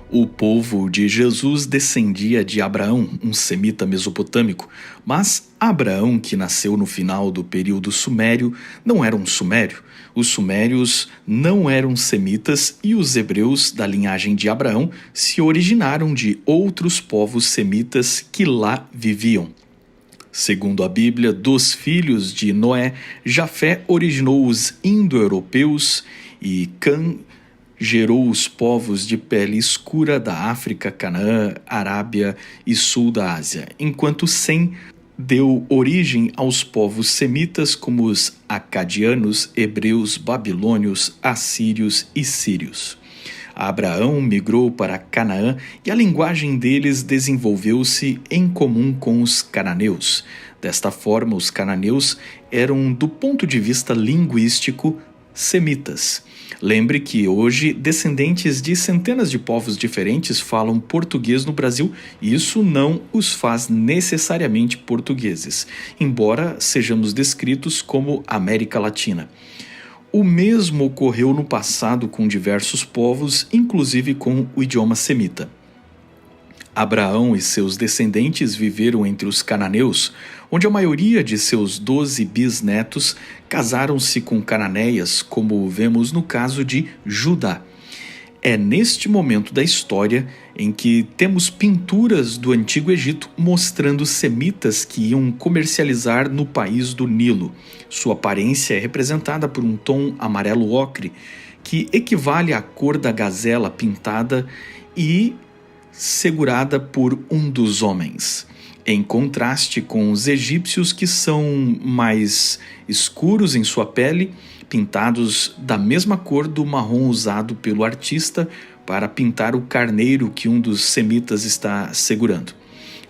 O povo de Jesus descendia de Abraão, um semita mesopotâmico, mas Abraão, que nasceu no final do período sumério, não era um sumério. Os sumérios não eram semitas e os hebreus da linhagem de Abraão se originaram de outros povos semitas que lá viviam. Segundo a Bíblia, dos filhos de Noé, Jafé originou os indo-europeus e Cã gerou os povos de pele escura da África, Canaã, Arábia e sul da Ásia, enquanto Sem deu origem aos povos semitas como os acadianos, hebreus, babilônios, assírios e sírios. Abraão migrou para Canaã e a linguagem deles desenvolveu-se em comum com os cananeus. Desta forma, os cananeus eram, do ponto de vista linguístico, semitas. Lembre que hoje descendentes de centenas de povos diferentes falam português no Brasil e isso não os faz necessariamente portugueses, embora sejamos descritos como América Latina. O mesmo ocorreu no passado com diversos povos, inclusive com o idioma semita. Abraão e seus descendentes viveram entre os cananeus, onde a maioria de seus 12 bisnetos casaram-se com cananeias, como vemos no caso de Judá. É neste momento da história em que temos pinturas do Antigo Egito mostrando semitas que iam comercializar no país do Nilo. Sua aparência é representada por um tom amarelo ocre, que equivale à cor da gazela pintada e segurada por um dos homens, em contraste com os egípcios, que são mais escuros em sua pele, pintados da mesma cor do marrom usado pelo artista para pintar o carneiro que um dos semitas está segurando.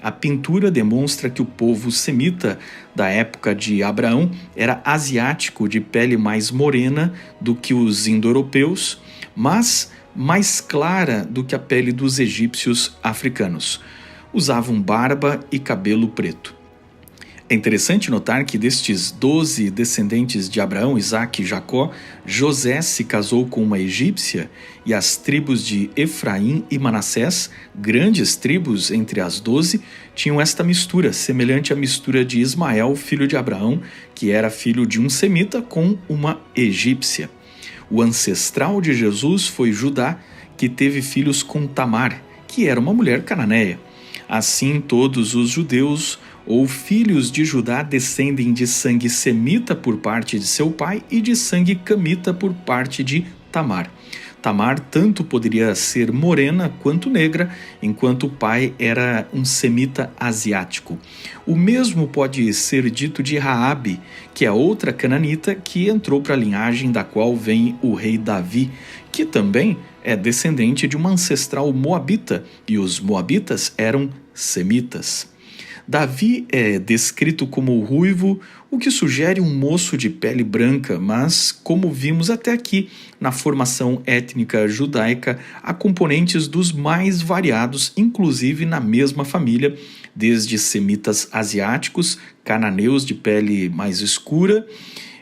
A pintura demonstra que o povo semita da época de Abraão era asiático, de pele mais morena do que os indo-europeus, mas mais clara do que a pele dos egípcios africanos. Usavam barba e cabelo preto. É interessante notar que destes 12 descendentes de Abraão, Isaque e Jacó, José se casou com uma egípcia e as tribos de Efraim e Manassés, grandes tribos entre as 12, tinham esta mistura, semelhante à mistura de Ismael, filho de Abraão, que era filho de um semita, com uma egípcia. O ancestral de Jesus foi Judá, que teve filhos com Tamar, que era uma mulher cananeia. Assim, todos os judeus ou filhos de Judá descendem de sangue semita por parte de seu pai e de sangue camita por parte de Tamar. Tamar tanto poderia ser morena quanto negra, enquanto o pai era um semita asiático. O mesmo pode ser dito de Raabe, que é outra cananita que entrou para a linhagem da qual vem o rei Davi, que também é descendente de uma ancestral moabita, e os moabitas eram semitas. Davi é descrito como ruivo, o que sugere um moço de pele branca, mas, como vimos até aqui, na formação étnica judaica, há componentes dos mais variados, inclusive na mesma família, desde semitas asiáticos, cananeus de pele mais escura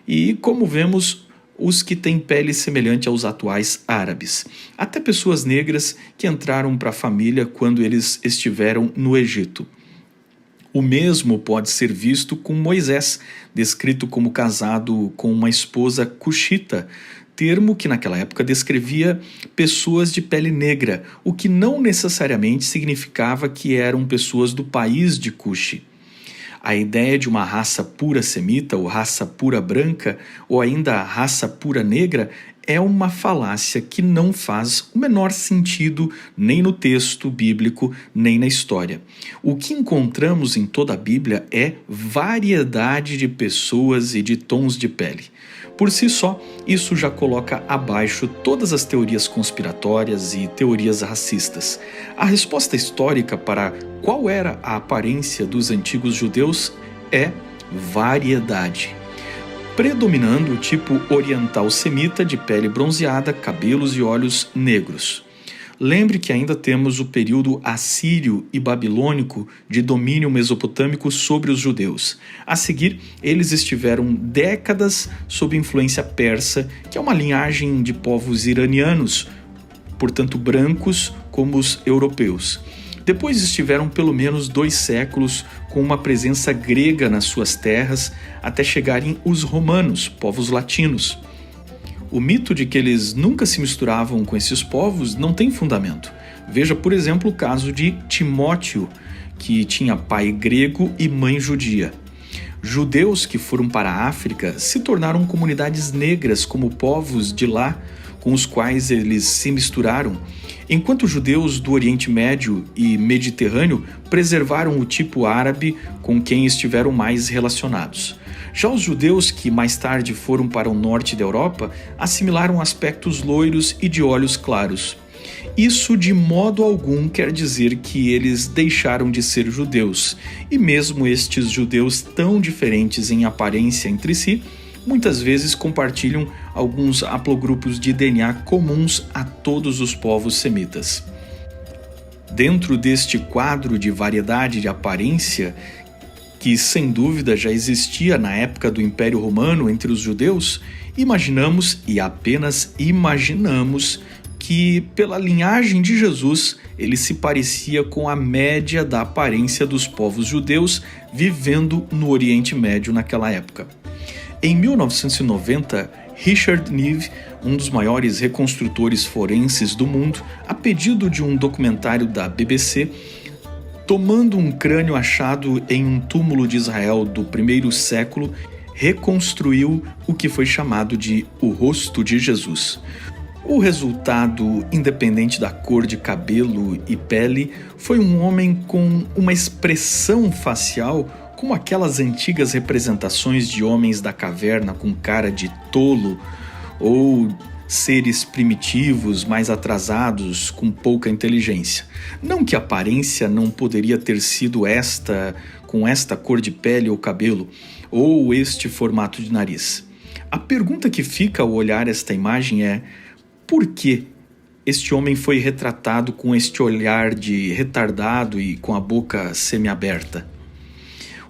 e, como vemos, os que têm pele semelhante aos atuais árabes. Até pessoas negras que entraram para a família quando eles estiveram no Egito. O mesmo pode ser visto com Moisés, descrito como casado com uma esposa cuxita, termo que naquela época descrevia pessoas de pele negra, o que não necessariamente significava que eram pessoas do país de Cuxi. A ideia de uma raça pura semita ou raça pura branca ou ainda raça pura negra é uma falácia que não faz o menor sentido nem no texto bíblico, nem na história. O que encontramos em toda a Bíblia é variedade de pessoas e de tons de pele. Por si só, isso já coloca abaixo todas as teorias conspiratórias e teorias racistas. A resposta histórica para qual era a aparência dos antigos judeus é variedade, predominando o tipo oriental semita de pele bronzeada, cabelos e olhos negros. Lembre que ainda temos o período assírio e babilônico de domínio mesopotâmico sobre os judeus. A seguir, eles estiveram décadas sob influência persa, que é uma linhagem de povos iranianos, portanto brancos, como os europeus. Depois estiveram pelo menos 2 séculos com uma presença grega nas suas terras, até chegarem os romanos, povos latinos. O mito de que eles nunca se misturavam com esses povos não tem fundamento. Veja, por exemplo, o caso de Timóteo, que tinha pai grego e mãe judia. Judeus que foram para a África se tornaram comunidades negras como povos de lá, com os quais eles se misturaram, enquanto judeus do Oriente Médio e Mediterrâneo preservaram o tipo árabe com quem estiveram mais relacionados. Já os judeus que mais tarde foram para o norte da Europa assimilaram aspectos loiros e de olhos claros. Isso de modo algum quer dizer que eles deixaram de ser judeus, e mesmo estes judeus tão diferentes em aparência entre si, muitas vezes compartilham alguns haplogrupos de DNA comuns a todos os povos semitas. Dentro deste quadro de variedade de aparência, que sem dúvida já existia na época do Império Romano entre os judeus, imaginamos, e apenas imaginamos, que pela linhagem de Jesus ele se parecia com a média da aparência dos povos judeus vivendo no Oriente Médio naquela época. Em 1990, Richard Neve, um dos maiores reconstrutores forenses do mundo, a pedido de um documentário da BBC, tomando um crânio achado em um túmulo de Israel do primeiro século, reconstruiu o que foi chamado de o rosto de Jesus. O resultado, independente da cor de cabelo e pele, foi um homem com uma expressão facial como aquelas antigas representações de homens da caverna com cara de tolo ou seres primitivos, mais atrasados, com pouca inteligência. Não que a aparência não poderia ter sido esta, com esta cor de pele ou cabelo, ou este formato de nariz. A pergunta que fica ao olhar esta imagem é: por que este homem foi retratado com este olhar de retardado e com a boca semiaberta?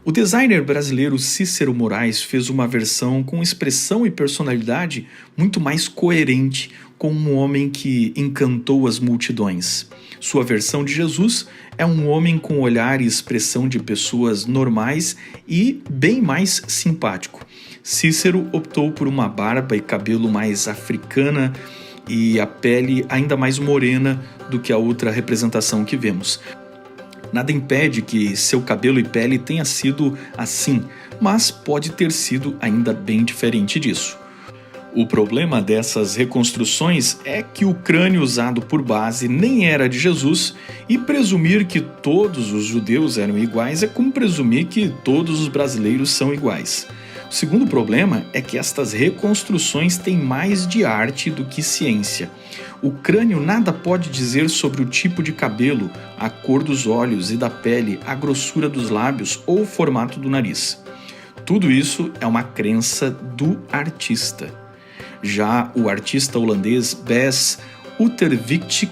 O designer brasileiro Cícero Moraes fez uma versão com expressão e personalidade muito mais coerente com um homem que encantou as multidões. Sua versão de Jesus é um homem com olhar e expressão de pessoas normais e bem mais simpático. Cícero optou por uma barba e cabelo mais africana e a pele ainda mais morena do que a outra representação que vemos. Nada impede que seu cabelo e pele tenha sido assim, mas pode ter sido ainda bem diferente disso. O problema dessas reconstruções é que o crânio usado por base nem era de Jesus, e presumir que todos os judeus eram iguais é como presumir que todos os brasileiros são iguais. O segundo problema é que estas reconstruções têm mais de arte do que ciência. O crânio nada pode dizer sobre o tipo de cabelo, a cor dos olhos e da pele, a grossura dos lábios ou o formato do nariz. Tudo isso é uma crença do artista. Já o artista holandês Bas Uterwijk,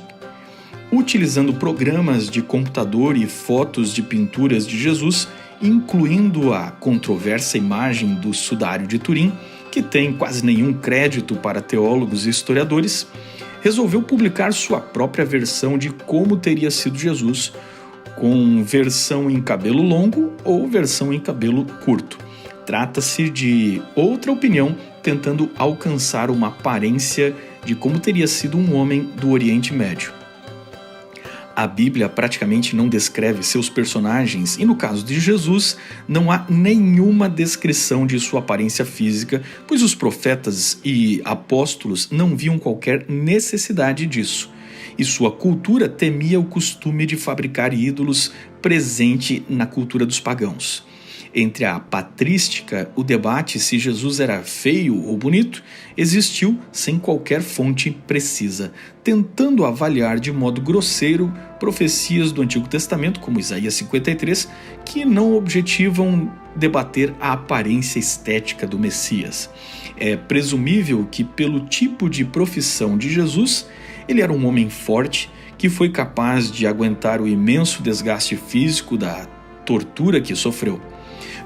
utilizando programas de computador e fotos de pinturas de Jesus, incluindo a controversa imagem do Sudário de Turim, que tem quase nenhum crédito para teólogos e historiadores, resolveu publicar sua própria versão de como teria sido Jesus, com versão em cabelo longo ou versão em cabelo curto. Trata-se de outra opinião tentando alcançar uma aparência de como teria sido um homem do Oriente Médio. A Bíblia praticamente não descreve seus personagens e, no caso de Jesus, não há nenhuma descrição de sua aparência física, pois os profetas e apóstolos não viam qualquer necessidade disso. E sua cultura temia o costume de fabricar ídolos presente na cultura dos pagãos. Entre a patrística, o debate se Jesus era feio ou bonito existiu sem qualquer fonte precisa, tentando avaliar de modo grosseiro profecias do Antigo Testamento, como Isaías 53, que não objetivam debater a aparência estética do Messias. É presumível que, pelo tipo de profissão de Jesus, ele era um homem forte que foi capaz de aguentar o imenso desgaste físico da tortura que sofreu.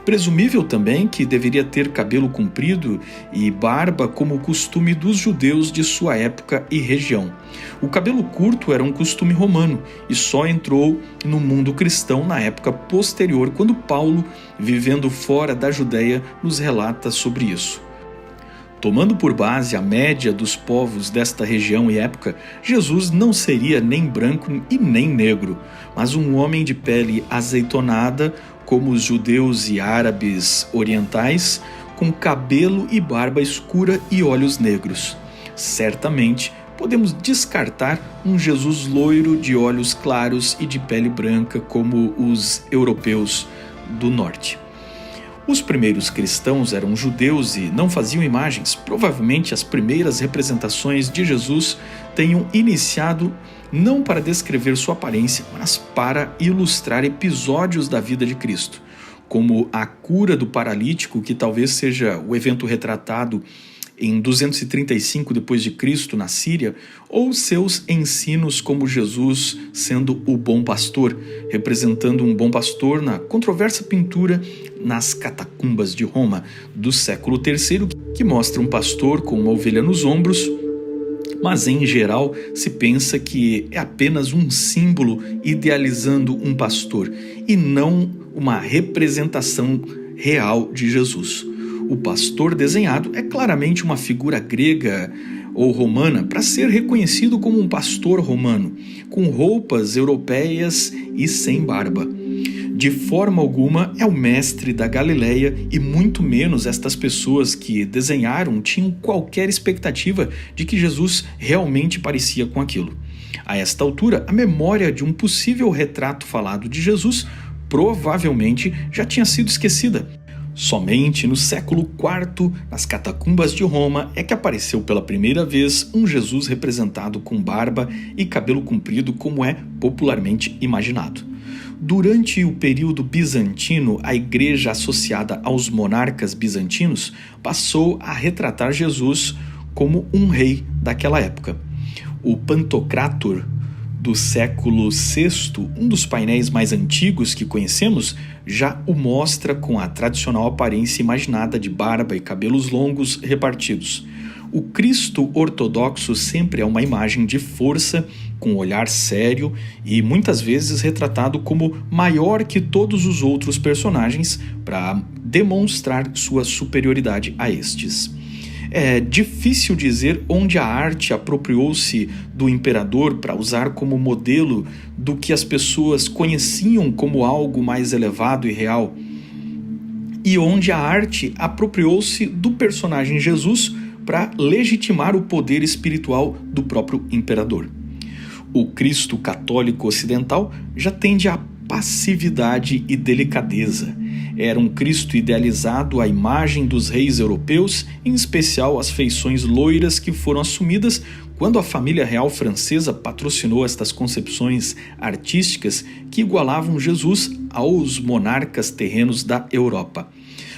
Presumível também que deveria ter cabelo comprido e barba como o costume dos judeus de sua época e região. O cabelo curto era um costume romano e só entrou no mundo cristão na época posterior, quando Paulo, vivendo fora da Judéia, nos relata sobre isso. Tomando por base a média dos povos desta região e época, Jesus não seria nem branco e nem negro, mas um homem de pele azeitonada, como os judeus e árabes orientais, com cabelo e barba escura e olhos negros. Certamente, podemos descartar um Jesus loiro de olhos claros e de pele branca, como os europeus do norte. Os primeiros cristãos eram judeus e não faziam imagens. Provavelmente as primeiras representações de Jesus tenham iniciado não para descrever sua aparência, mas para ilustrar episódios da vida de Cristo, como a cura do paralítico, que talvez seja o evento retratado em 235 d.C. na Síria, ou seus ensinos como Jesus sendo o bom pastor, representando um bom pastor na controversa pintura nas catacumbas de Roma do século III, que mostra um pastor com uma ovelha nos ombros, mas em geral se pensa que é apenas um símbolo idealizando um pastor e não uma representação real de Jesus. O pastor desenhado é claramente uma figura grega ou romana para ser reconhecido como um pastor romano, com roupas europeias e sem barba. De forma alguma é o mestre da Galileia e muito menos estas pessoas que desenharam tinham qualquer expectativa de que Jesus realmente parecia com aquilo. A esta altura, a memória de um possível retrato falado de Jesus provavelmente já tinha sido esquecida. Somente no século IV, nas catacumbas de Roma, é que apareceu pela primeira vez um Jesus representado com barba e cabelo comprido, como é popularmente imaginado. Durante o período bizantino, a igreja associada aos monarcas bizantinos passou a retratar Jesus como um rei daquela época. O Pantocrátor do século VI, um dos painéis mais antigos que conhecemos, já o mostra com a tradicional aparência imaginada de barba e cabelos longos repartidos. O Cristo ortodoxo sempre é uma imagem de força, com um olhar sério e muitas vezes retratado como maior que todos os outros personagens para demonstrar sua superioridade a estes. É difícil dizer onde a arte apropriou-se do imperador para usar como modelo do que as pessoas conheciam como algo mais elevado e real, e onde a arte apropriou-se do personagem Jesus para legitimar o poder espiritual do próprio imperador. O Cristo católico ocidental já tende à passividade e delicadeza. Era um Cristo idealizado à imagem dos reis europeus, em especial as feições loiras que foram assumidas quando a família real francesa patrocinou estas concepções artísticas que igualavam Jesus aos monarcas terrenos da Europa.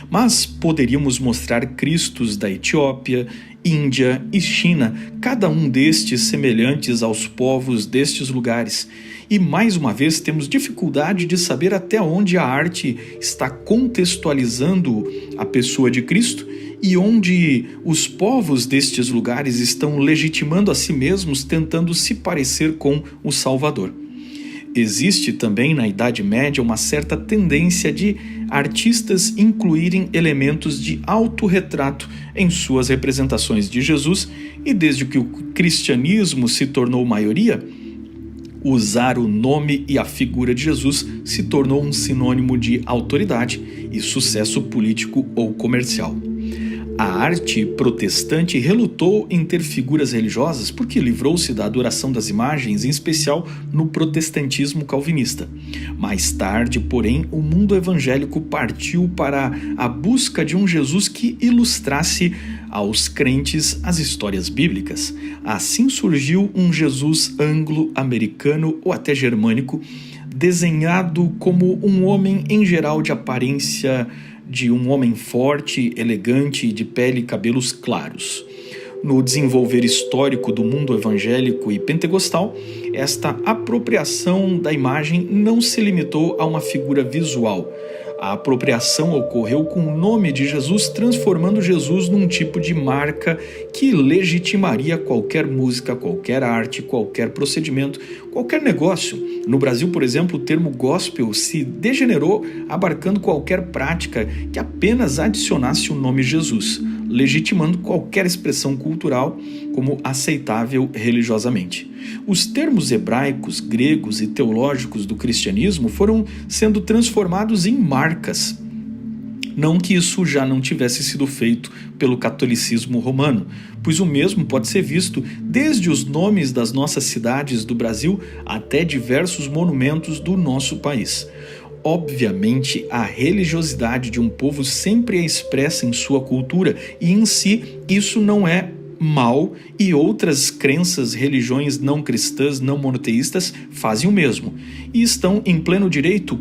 Mas poderíamos mostrar Cristos da Etiópia, Índia e China, cada um destes semelhantes aos povos destes lugares. E mais uma vez temos dificuldade de saber até onde a arte está contextualizando a pessoa de Cristo e onde os povos destes lugares estão legitimando a si mesmos, tentando se parecer com o Salvador. Existe também na Idade Média uma certa tendência de artistas incluírem elementos de autorretrato em suas representações de Jesus, e desde que o cristianismo se tornou maioria, usar o nome e a figura de Jesus se tornou um sinônimo de autoridade e sucesso político ou comercial. A arte protestante relutou em ter figuras religiosas porque livrou-se da adoração das imagens, em especial no protestantismo calvinista. Mais tarde, porém, o mundo evangélico partiu para a busca de um Jesus que ilustrasse aos crentes as histórias bíblicas. Assim surgiu um Jesus anglo-americano ou até germânico, desenhado como um homem em geral de aparência de um homem forte, elegante, de pele e cabelos claros. No desenvolver histórico do mundo evangélico e pentecostal, esta apropriação da imagem não se limitou a uma figura visual. A apropriação ocorreu com o nome de Jesus, transformando Jesus num tipo de marca que legitimaria qualquer música, qualquer arte, qualquer procedimento, qualquer negócio. No Brasil, por exemplo, o termo gospel se degenerou, abarcando qualquer prática que apenas adicionasse o nome Jesus, legitimando qualquer expressão cultural como aceitável religiosamente. Os termos hebraicos, gregos e teológicos do cristianismo foram sendo transformados em marcas. Não que isso já não tivesse sido feito pelo catolicismo romano, pois o mesmo pode ser visto desde os nomes das nossas cidades do Brasil até diversos monumentos do nosso país. Obviamente, a religiosidade de um povo sempre é expressa em sua cultura e, em si, isso não é mal, e outras crenças, religiões não cristãs, não monoteístas fazem o mesmo e estão em pleno direito.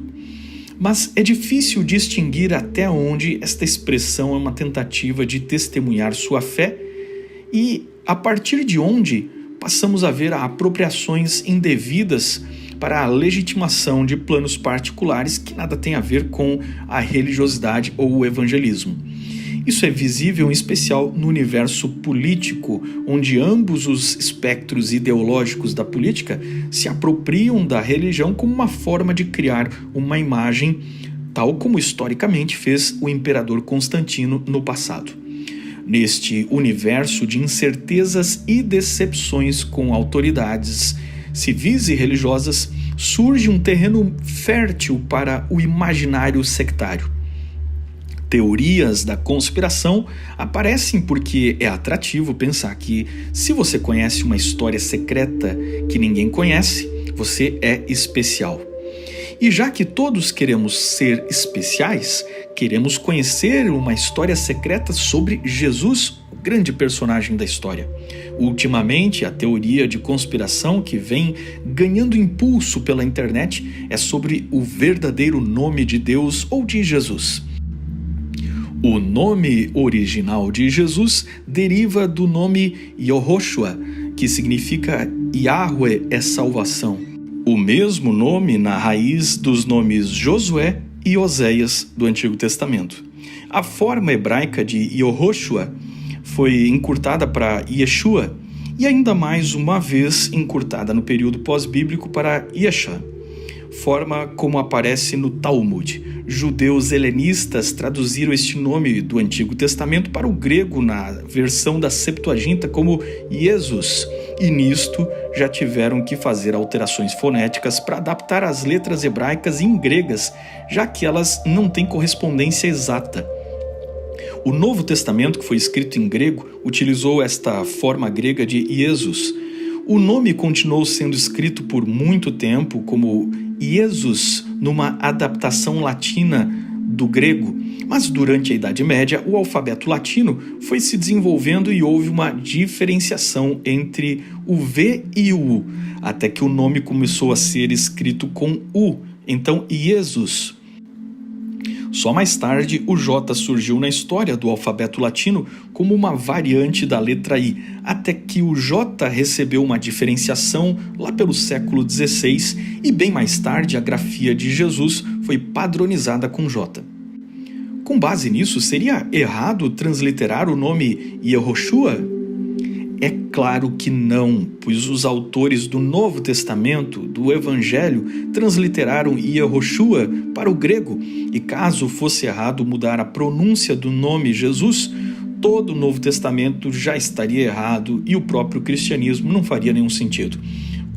Mas é difícil distinguir até onde esta expressão é uma tentativa de testemunhar sua fé e a partir de onde passamos a ver apropriações indevidas para a legitimação de planos particulares que nada tem a ver com a religiosidade ou o evangelismo. Isso é visível em especial no universo político, onde ambos os espectros ideológicos da política se apropriam da religião como uma forma de criar uma imagem, tal como historicamente fez o imperador Constantino no passado. Neste universo de incertezas e decepções com autoridades civis e religiosas, surge um terreno fértil para o imaginário sectário. Teorias da conspiração aparecem porque é atrativo pensar que, se você conhece uma história secreta que ninguém conhece, você é especial. E já que todos queremos ser especiais, queremos conhecer uma história secreta sobre Jesus, o grande personagem da história. Ultimamente, a teoria de conspiração que vem ganhando impulso pela internet é sobre o verdadeiro nome de Deus ou de Jesus. O nome original de Jesus deriva do nome Yehoshua, que significa Yahweh é salvação. O mesmo nome na raiz dos nomes Josué e Oséias do Antigo Testamento. A forma hebraica de Yehoshua foi encurtada para Yeshua e ainda mais uma vez encurtada no período pós-bíblico para Yeshua, forma como aparece no Talmud. Judeus helenistas traduziram este nome do Antigo Testamento para o grego na versão da Septuaginta como Jesus, e nisto já tiveram que fazer alterações fonéticas para adaptar as letras hebraicas em gregas, já que elas não têm correspondência exata. O Novo Testamento, que foi escrito em grego, utilizou esta forma grega de Jesus. O nome continuou sendo escrito por muito tempo como Jesus, numa adaptação latina do grego, mas durante a Idade Média o alfabeto latino foi se desenvolvendo e houve uma diferenciação entre o V e o U, até que o nome começou a ser escrito com U, então Jesus. Só mais tarde, o J surgiu na história do alfabeto latino como uma variante da letra I, até que o J recebeu uma diferenciação lá pelo século XVI e bem mais tarde a grafia de Jesus foi padronizada com J. Com base nisso, seria errado transliterar o nome Yehoshua? É claro que não, pois os autores do Novo Testamento, do Evangelho, transliteraram Yehoshua para o grego, e caso fosse errado mudar a pronúncia do nome Jesus, todo o Novo Testamento já estaria errado e o próprio cristianismo não faria nenhum sentido.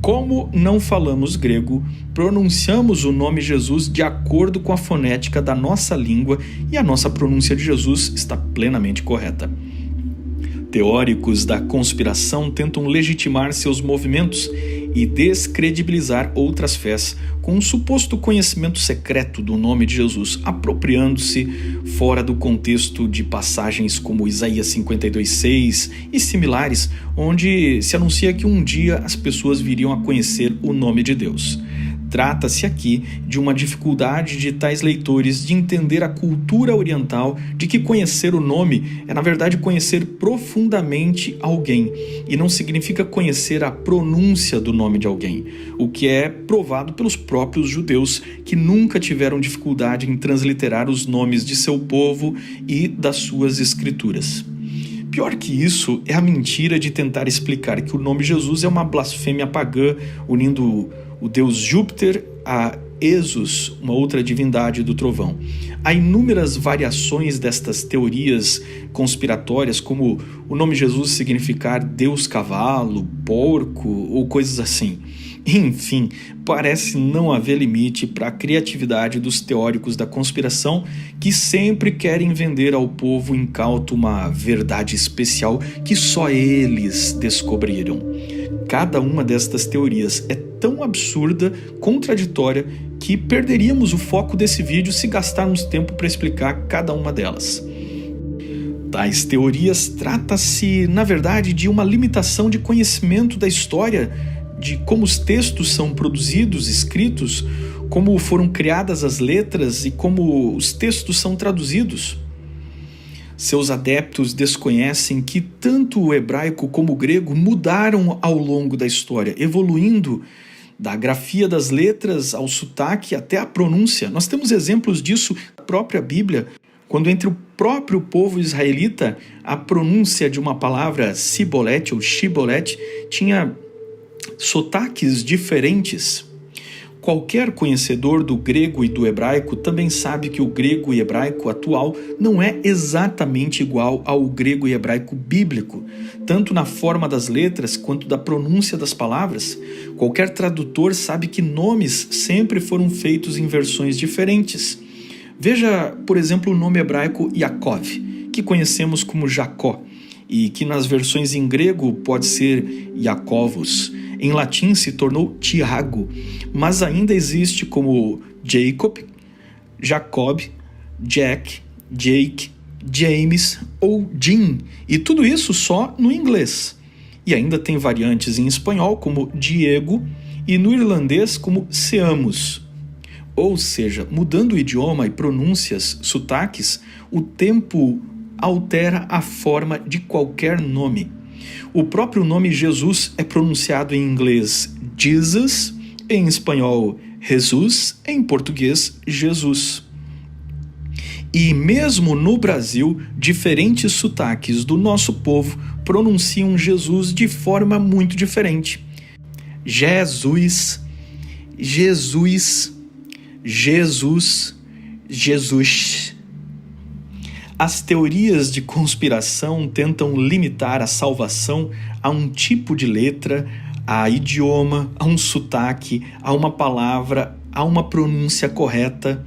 Como não falamos grego, pronunciamos o nome Jesus de acordo com a fonética da nossa língua e a nossa pronúncia de Jesus está plenamente correta. Teóricos da conspiração tentam legitimar seus movimentos e descredibilizar outras fés com um suposto conhecimento secreto do nome de Jesus, apropriando-se fora do contexto de passagens como Isaías 52:6 e similares, onde se anuncia que um dia as pessoas viriam a conhecer o nome de Deus. Trata-se aqui de uma dificuldade de tais leitores de entender a cultura oriental, de que conhecer o nome é, na verdade, conhecer profundamente alguém, e não significa conhecer a pronúncia do nome de alguém, o que é provado pelos próprios judeus, que nunca tiveram dificuldade em transliterar os nomes de seu povo e das suas escrituras. Pior que isso é a mentira de tentar explicar que o nome Jesus é uma blasfêmia pagã, unindo o deus Júpiter a Esus, uma outra divindade do trovão. Há inúmeras variações destas teorias conspiratórias, como o nome Jesus significar Deus cavalo, porco ou coisas assim. Enfim, parece não haver limite para a criatividade dos teóricos da conspiração, que sempre querem vender ao povo incauto uma verdade especial que só eles descobriram. Cada uma destas teorias é tão absurda, contraditória, que perderíamos o foco desse vídeo se gastarmos tempo para explicar cada uma delas. Tais teorias trata-se, na verdade, de uma limitação de conhecimento da história, de como os textos são produzidos, escritos, como foram criadas as letras e como os textos são traduzidos. Seus adeptos desconhecem que tanto o hebraico como o grego mudaram ao longo da história, evoluindo da grafia das letras ao sotaque até a pronúncia. Nós temos exemplos disso na própria Bíblia, quando entre o próprio povo israelita a pronúncia de uma palavra sibolete ou shibolete tinha sotaques diferentes. Qualquer conhecedor do grego e do hebraico também sabe que o grego e hebraico atual não é exatamente igual ao grego e hebraico bíblico, tanto na forma das letras quanto da pronúncia das palavras. Qualquer tradutor sabe que nomes sempre foram feitos em versões diferentes. Veja, por exemplo, o nome hebraico Yaakov, que conhecemos como Jacó, e que nas versões em grego pode ser Iacovos. Em latim se tornou Tiago, mas ainda existe como Jacob, Jacob, Jack, Jake, James ou Jim, e tudo isso só no inglês. E ainda tem variantes em espanhol como Diego e no irlandês como Seamus. Ou seja, mudando o idioma e pronúncias, sotaques, o tempo altera a forma de qualquer nome. O próprio nome Jesus é pronunciado em inglês Jesus, em espanhol Jesus, em português Jesus. E mesmo no Brasil, diferentes sotaques do nosso povo pronunciam Jesus de forma muito diferente. Jesus, Jesus, Jesus, Jesus. As teorias de conspiração tentam limitar a salvação a um tipo de letra, a idioma, a um sotaque, a uma palavra, a uma pronúncia correta.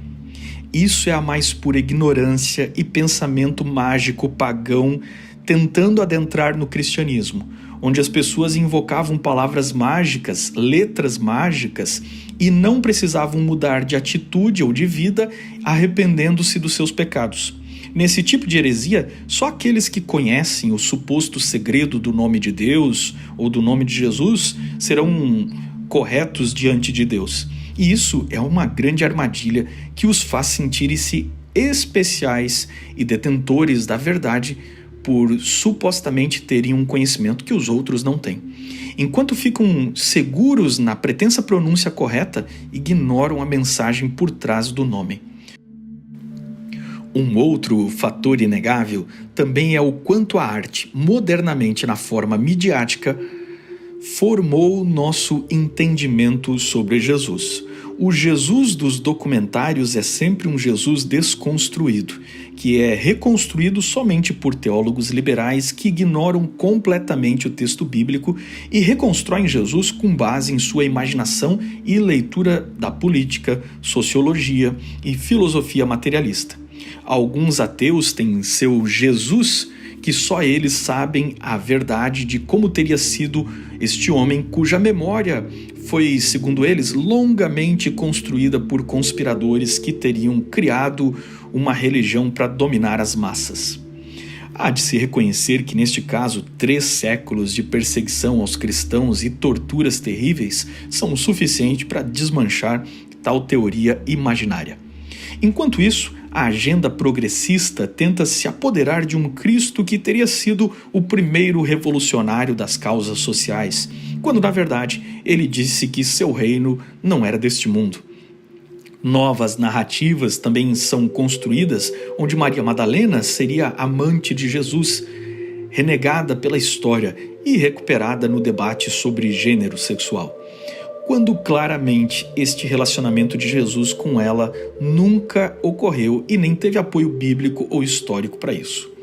Isso é a mais pura ignorância e pensamento mágico pagão tentando adentrar no cristianismo, onde as pessoas invocavam palavras mágicas, letras mágicas, e não precisavam mudar de atitude ou de vida, arrependendo-se dos seus pecados. Nesse tipo de heresia, só aqueles que conhecem o suposto segredo do nome de Deus ou do nome de Jesus serão corretos diante de Deus. E isso é uma grande armadilha que os faz sentirem-se especiais e detentores da verdade por supostamente terem um conhecimento que os outros não têm. Enquanto ficam seguros na pretensa pronúncia correta, ignoram a mensagem por trás do nome. Um outro fator inegável também é o quanto a arte, modernamente na forma midiática, formou nosso entendimento sobre Jesus. O Jesus dos documentários é sempre um Jesus desconstruído, que é reconstruído somente por teólogos liberais que ignoram completamente o texto bíblico e reconstroem Jesus com base em sua imaginação e leitura da política, sociologia e filosofia materialista. Alguns ateus têm seu Jesus, que só eles sabem a verdade de como teria sido este homem cuja memória foi, segundo eles, longamente construída por conspiradores que teriam criado uma religião para dominar as massas. Há de se reconhecer que, neste caso, 3 séculos de perseguição aos cristãos e torturas terríveis são o suficiente para desmanchar tal teoria imaginária. Enquanto isso, a agenda progressista tenta se apoderar de um Cristo que teria sido o primeiro revolucionário das causas sociais, quando, na verdade, ele disse que seu reino não era deste mundo. Novas narrativas também são construídas, onde Maria Madalena seria amante de Jesus, renegada pela história e recuperada no debate sobre gênero sexual, quando claramente este relacionamento de Jesus com ela nunca ocorreu e nem teve apoio bíblico ou histórico para isso.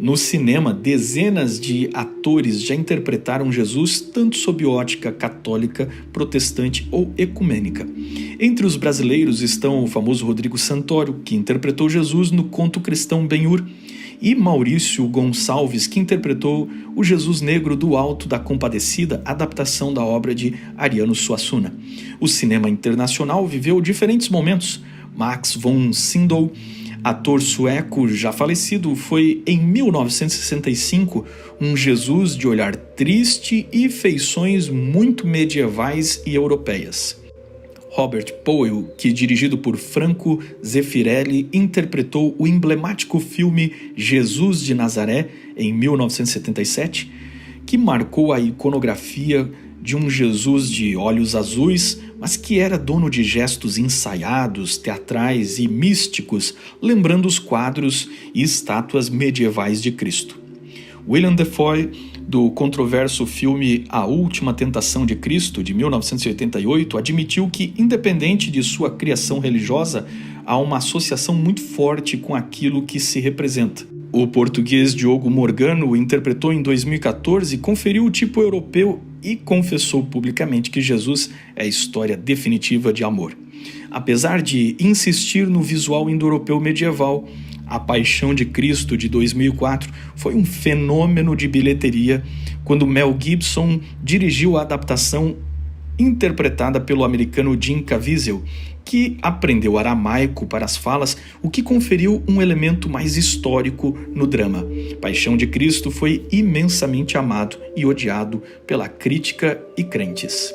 No cinema, dezenas de atores já interpretaram Jesus tanto sob ótica católica, protestante ou ecumênica. Entre os brasileiros estão o famoso Rodrigo Santoro, que interpretou Jesus no conto cristão Ben-Hur, e Maurício Gonçalves, que interpretou o Jesus Negro do Alto da Compadecida, adaptação da obra de Ariano Suassuna. O cinema internacional viveu diferentes momentos. Max von Sydow, ator sueco já falecido, foi em 1965 um Jesus de olhar triste e feições muito medievais e europeias. Robert Powell, que dirigido por Franco Zeffirelli, interpretou o emblemático filme Jesus de Nazaré em 1977, que marcou a iconografia de um Jesus de olhos azuis, mas que era dono de gestos ensaiados, teatrais e místicos, lembrando os quadros e estátuas medievais de Cristo. William Dafoe, do controverso filme A Última Tentação de Cristo, de 1988, admitiu que, independente de sua criação religiosa, há uma associação muito forte com aquilo que se representa. O português Diogo Morgano o interpretou em 2014, conferiu o tipo europeu e confessou publicamente que Jesus é a história definitiva de amor. Apesar de insistir no visual indo-europeu medieval, A Paixão de Cristo, de 2004, foi um fenômeno de bilheteria quando Mel Gibson dirigiu a adaptação interpretada pelo americano Jim Caviezel, que aprendeu aramaico para as falas, o que conferiu um elemento mais histórico no drama. Paixão de Cristo foi imensamente amado e odiado pela crítica e crentes.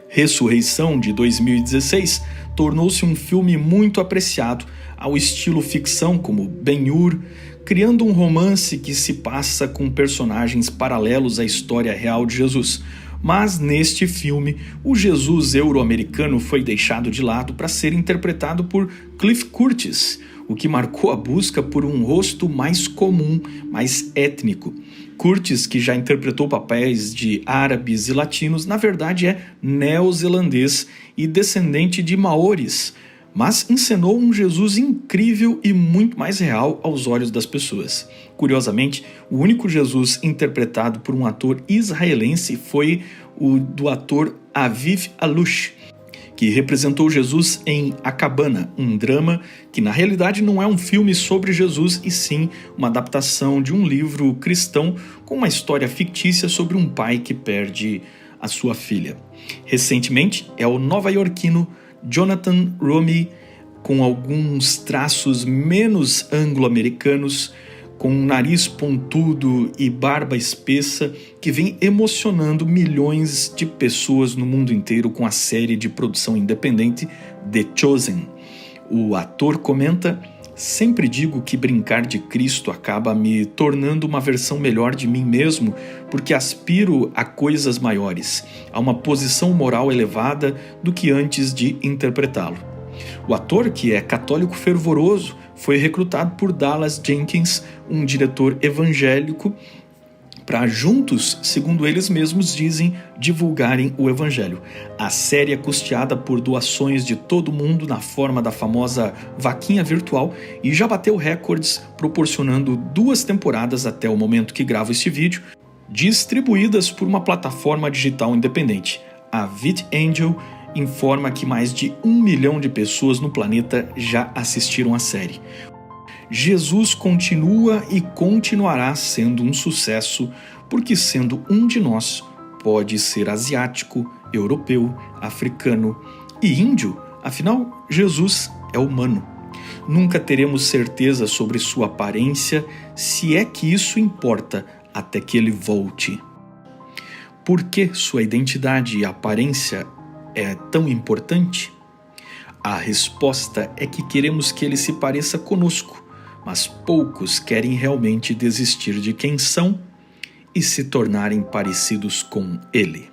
Ressurreição, de 2016, tornou-se um filme muito apreciado, ao estilo ficção como Ben-Hur, criando um romance que se passa com personagens paralelos à história real de Jesus. Mas neste filme, o Jesus euro-americano foi deixado de lado para ser interpretado por Cliff Curtis, o que marcou a busca por um rosto mais comum, mais étnico. Curtis, que já interpretou papéis de árabes e latinos, na verdade é neozelandês e descendente de maores, mas encenou um Jesus incrível e muito mais real aos olhos das pessoas. Curiosamente, o único Jesus interpretado por um ator israelense foi o do ator Aviv Alush, que representou Jesus em A Cabana, um drama que na realidade não é um filme sobre Jesus, e sim uma adaptação de um livro cristão com uma história fictícia sobre um pai que perde a sua filha. Recentemente, é o nova-iorquino Jonathan Roumie, com alguns traços menos anglo-americanos, com um nariz pontudo e barba espessa, que vem emocionando milhões de pessoas no mundo inteiro com a série de produção independente The Chosen. O ator comenta: "Sempre digo que brincar de Cristo acaba me tornando uma versão melhor de mim mesmo, porque aspiro a coisas maiores, a uma posição moral elevada do que antes de interpretá-lo." O ator, que é católico fervoroso, foi recrutado por Dallas Jenkins, um diretor evangélico, para juntos, segundo eles mesmos dizem, divulgarem o evangelho. A série é custeada por doações de todo mundo na forma da famosa vaquinha virtual e já bateu recordes, proporcionando 2 temporadas até o momento que gravo este vídeo, distribuídas por uma plataforma digital independente. A VidAngel informa que mais de 1 milhão de pessoas no planeta já assistiram à série. Jesus continua e continuará sendo um sucesso, porque sendo um de nós, pode ser asiático, europeu, africano e índio, afinal, Jesus é humano. Nunca teremos certeza sobre sua aparência, se é que isso importa, até que ele volte. Por que sua identidade e aparência é tão importante? A resposta é que queremos que ele se pareça conosco, mas poucos querem realmente desistir de quem são e se tornarem parecidos com ele.